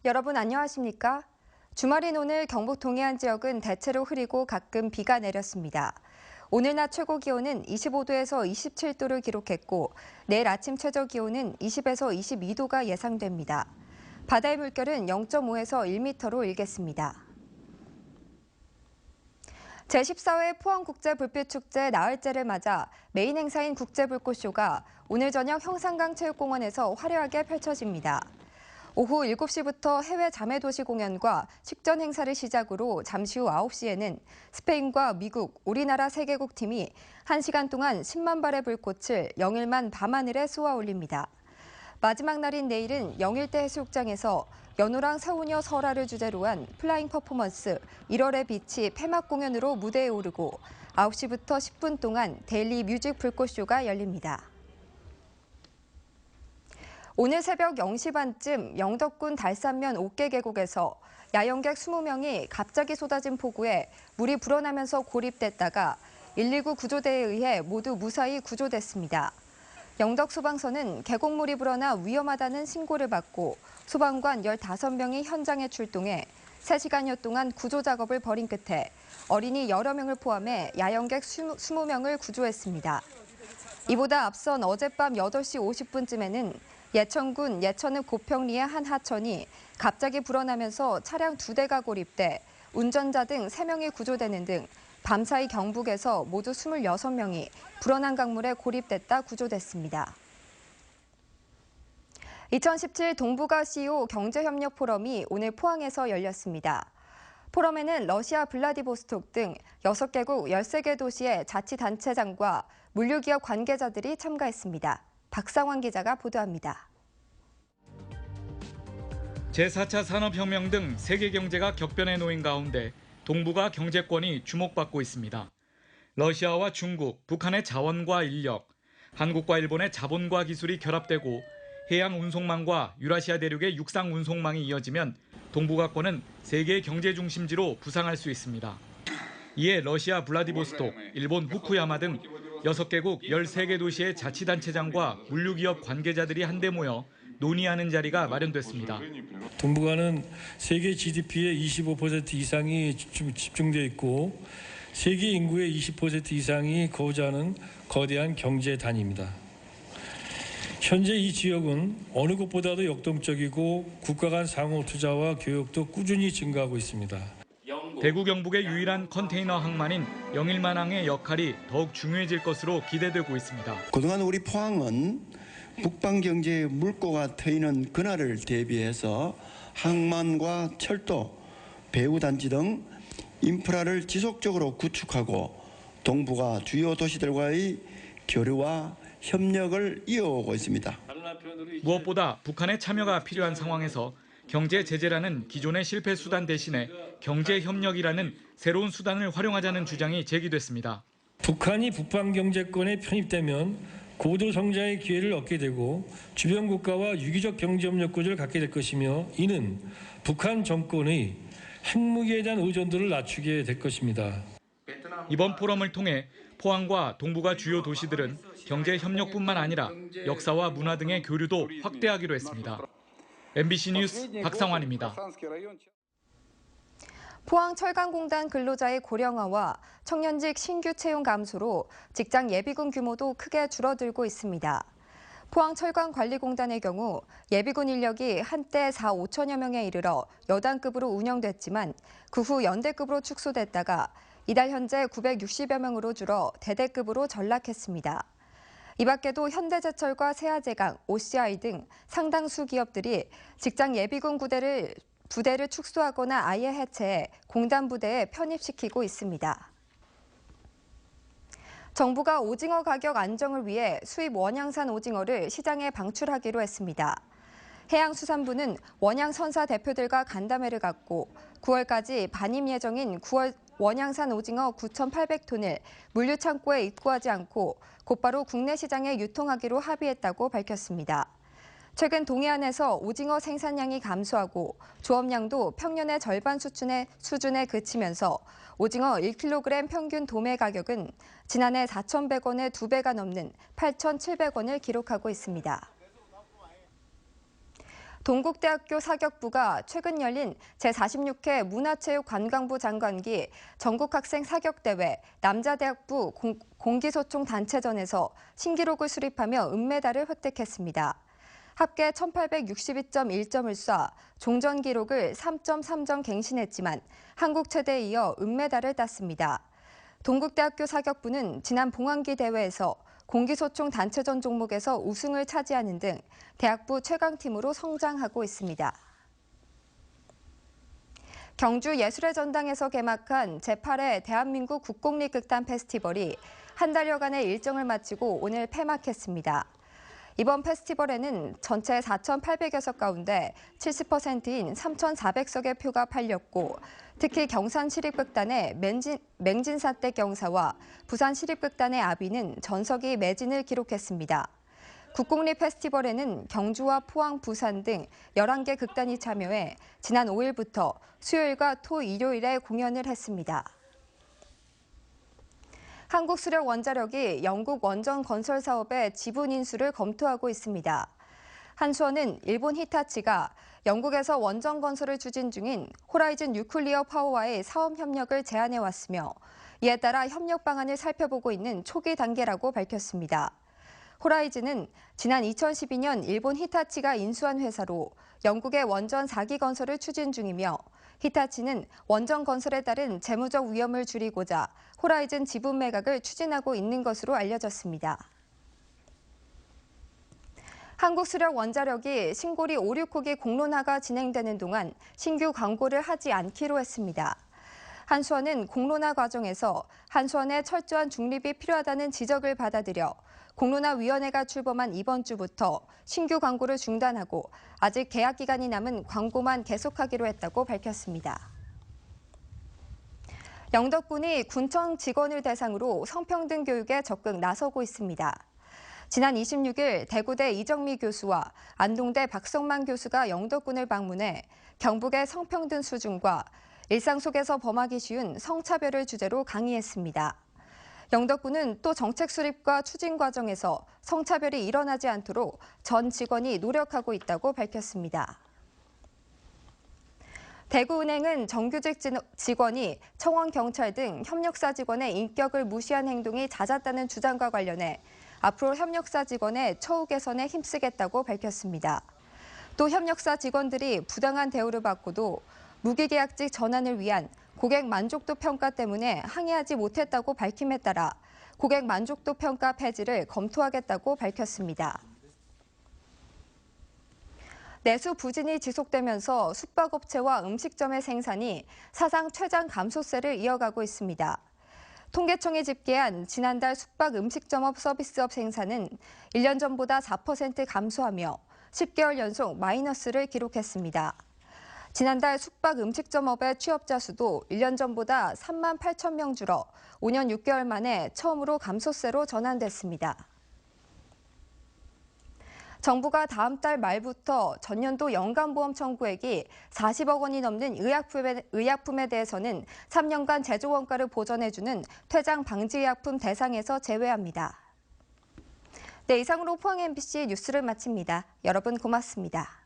여러분 안녕하십니까? 주말인 오늘 경북 동해안 지역은 대체로 흐리고 가끔 비가 내렸습니다. 오늘 낮 최고 기온은 25도에서 27도를 기록했고 내일 아침 최저 기온은 20에서 22도가 예상됩니다. 바다의 물결은 0.5에서 1m로 일겠습니다. 제14회 포항국제불빛축제 나흘째를 맞아 메인 행사인 국제불꽃쇼가 오늘 저녁 형산강체육공원에서 화려하게 펼쳐집니다. 오후 7시부터 해외 자매도시 공연과 식전 행사를 시작으로 잠시 후 9시에는 스페인과 미국, 우리나라 3개국 팀이 1시간 동안 10만 발의 불꽃을 영일만 밤하늘에 쏘아 올립니다. 마지막 날인 내일은 영일대 해수욕장에서 연호랑 서우녀 설화를 주제로 한 플라잉 퍼포먼스 1월의 빛이 폐막 공연으로 무대에 오르고 9시부터 10분 동안 데일리 뮤직 불꽃쇼가 열립니다. 오늘 새벽 0시 반쯤 영덕군 달산면 옥계 계곡에서 야영객 20명이 갑자기 쏟아진 폭우에 물이 불어나면서 고립됐다가 119 구조대에 의해 모두 무사히 구조됐습니다. 영덕소방서는 계곡물이 불어나 위험하다는 신고를 받고 소방관 15명이 현장에 출동해 3시간여 동안 구조 작업을 벌인 끝에 어린이 여러 명을 포함해 야영객 20명을 구조했습니다. 이보다 앞선 어젯밤 8시 50분쯤에는 예천군 예천읍 고평리의 한 하천이 갑자기 불어나면서 차량 2대가 고립돼 운전자 등 3명이 구조되는 등 밤사이 경북에서 모두 26명이 불어난 강물에 고립됐다 구조됐습니다. 2017 동북아 CEO 경제협력 포럼이 오늘 포항에서 열렸습니다. 포럼에는 러시아 블라디보스톡 등 6개국 13개 도시의 자치단체장과 물류기업 관계자들이 참가했습니다. 박상환 기자가 보도합니다. 제4차 산업혁명 등 세계 경제가 격변에 놓인 가운데 동북아 경제권이 주목받고 있습니다. 러시아와 중국, 북한의 자원과 인력, 한국과 일본의 자본과 기술이 결합되고 해양 운송망과 유라시아 대륙의 육상 운송망이 이어지면 동북아권은 세계 경제 중심지로 부상할 수 있습니다. 이에 러시아 블라디보스톡, 일본 후쿠야마 등 6개국 13개 도시의 자치단체장과 물류기업 관계자들이 한데 모여 논의하는 자리가 마련됐습니다. 동북아는 세계 GDP의 25% 이상이 집중되어 있고 세계 인구의 20% 이상이 거주하는 거대한 경제 단위입니다. 현재 이 지역은 어느 곳보다도 역동적이고 국가 간 상호 투자와 교역도 꾸준히 증가하고 있습니다. 대구 경북의 유일한 컨테이너 항만인 영일만항의 역할이 더욱 중요해질 것으로 기대되고 있습니다. 그동안 우리 포항은 북방 경제의 물꼬가 트이는 그날을 대비해서 항만과 철도, 배후단지 등 인프라를 지속적으로 구축하고 동북아 주요 도시들과의 교류와 협력을 이어오고 있습니다. 무엇보다 북한의 참여가 필요한 상황에서 경제 제재라는 기존의 실패 수단 대신에 경제 협력이라는 새로운 수단을 활용하자는 주장이 제기됐습니다. 북한이 북방 경제권에 편입되면 고도 성장의 기회를 얻게 되고 주변 국가와 유기적 경제 협력 구조를 갖게 될 것이며 이는 북한 정권의 핵무기에 대한 의존도를 낮추게 될 것입니다. 이번 포럼을 통해 포항과 동북아 주요 도시들은 경제 협력뿐만 아니라 역사와 문화 등의 교류도 확대하기로 했습니다. MBC 뉴스 박상환입니다. 포항철강공단 근로자의 고령화와 청년직 신규 채용 감소로 직장 예비군 규모도 크게 줄어들고 있습니다. 포항철강관리공단의 경우 예비군 인력이 한때 4, 5천여 명에 이르러 여단급으로 운영됐지만 그 후 연대급으로 축소됐다가 이달 현재 960여 명으로 줄어 대대급으로 전락했습니다. 이 밖에도 현대제철과 세아제강, OCI 등 상당수 기업들이 직장 예비군 부대를 축소하거나 아예 해체해 공단 부대에 편입시키고 있습니다. 정부가 오징어 가격 안정을 위해 수입 원양산 오징어를 시장에 방출하기로 했습니다. 해양수산부는 원양선사 대표들과 간담회를 갖고 9월까지 반입 예정인 9월 원양산 오징어 9,800톤을 물류창고에 입고하지 않고 곧바로 국내 시장에 유통하기로 합의했다고 밝혔습니다. 최근 동해안에서 오징어 생산량이 감소하고 조업량도 평년의 절반 수준에 그치면서 오징어 1kg 평균 도매 가격은 지난해 4,100원의 2배가 넘는 8,700원을 기록하고 있습니다. 동국대학교 사격부가 최근 열린 제46회 문화체육관광부 장관기 전국학생 사격대회 남자대학부 공기소총 단체전에서 신기록을 수립하며 은메달을 획득했습니다. 합계 1862.1점을 쏴 종전 기록을 3.3점 갱신했지만 한국 최대에 이어 은메달을 땄습니다. 동국대학교 사격부는 지난 봉황기 대회에서 공기소총 단체전 종목에서 우승을 차지하는 등 대학부 최강팀으로 성장하고 있습니다. 경주 예술의 전당에서 개막한 제8회 대한민국 국공립 극단 페스티벌이 한 달여간의 일정을 마치고 오늘 폐막했습니다. 이번 페스티벌에는 전체 4,800여 석 가운데 70%인 3,400석의 표가 팔렸고 특히 경산시립극단의 맹진사대 경사와 부산시립극단의 아비는 전석이 매진을 기록했습니다. 국공립 페스티벌에는 경주와 포항, 부산 등 11개 극단이 참여해 지난 5일부터 수요일과 토, 일요일에 공연을 했습니다. 한국수력원자력이 영국 원전 건설 사업의 지분 인수를 검토하고 있습니다. 한수원은 일본 히타치가 영국에서 원전 건설을 추진 중인 호라이즌 뉴클리어 파워와의 사업 협력을 제안해왔으며 이에 따라 협력 방안을 살펴보고 있는 초기 단계라고 밝혔습니다. 호라이즌은 지난 2012년 일본 히타치가 인수한 회사로 영국의 원전 4기 건설을 추진 중이며 히타치는 원전 건설에 따른 재무적 위험을 줄이고자 호라이즌 지분 매각을 추진하고 있는 것으로 알려졌습니다. 한국수력원자력이 신고리 5, 6호기 공론화가 진행되는 동안 신규 광고를 하지 않기로 했습니다. 한수원은 공론화 과정에서 한수원의 철저한 중립이 필요하다는 지적을 받아들여 공론화위원회가 출범한 이번 주부터 신규 광고를 중단하고 아직 계약 기간이 남은 광고만 계속하기로 했다고 밝혔습니다. 영덕군이 군청 직원을 대상으로 성평등 교육에 적극 나서고 있습니다. 지난 26일 대구대 이정미 교수와 안동대 박성만 교수가 영덕군을 방문해 경북의 성평등 수준과 일상 속에서 범하기 쉬운 성차별을 주제로 강의했습니다. 영덕군은 또 정책 수립과 추진 과정에서 성차별이 일어나지 않도록 전 직원이 노력하고 있다고 밝혔습니다. 대구은행은 정규직 직원이 청원경찰 등 협력사 직원의 인격을 무시한 행동이 잦았다는 주장과 관련해 앞으로 협력사 직원의 처우 개선에 힘쓰겠다고 밝혔습니다. 또 협력사 직원들이 부당한 대우를 받고도 무기계약직 전환을 위한 고객 만족도 평가 때문에 항의하지 못했다고 밝힘에 따라 고객 만족도 평가 폐지를 검토하겠다고 밝혔습니다. 내수 부진이 지속되면서 숙박업체와 음식점의 생산이 사상 최장 감소세를 이어가고 있습니다. 통계청이 집계한 지난달 숙박 음식점업 서비스업 생산은 1년 전보다 4% 감소하며 10개월 연속 마이너스를 기록했습니다. 지난달 숙박 음식점업의 취업자 수도 1년 전보다 3만 8천 명 줄어 5년 6개월 만에 처음으로 감소세로 전환됐습니다. 정부가 다음 달 말부터 전년도 연간보험 청구액이 40억 원이 넘는 의약품에 대해서는 3년간 제조 원가를 보전해주는 퇴장 방지 의약품 대상에서 제외합니다. 네, 이상으로 포항 MBC 뉴스를 마칩니다. 여러분 고맙습니다.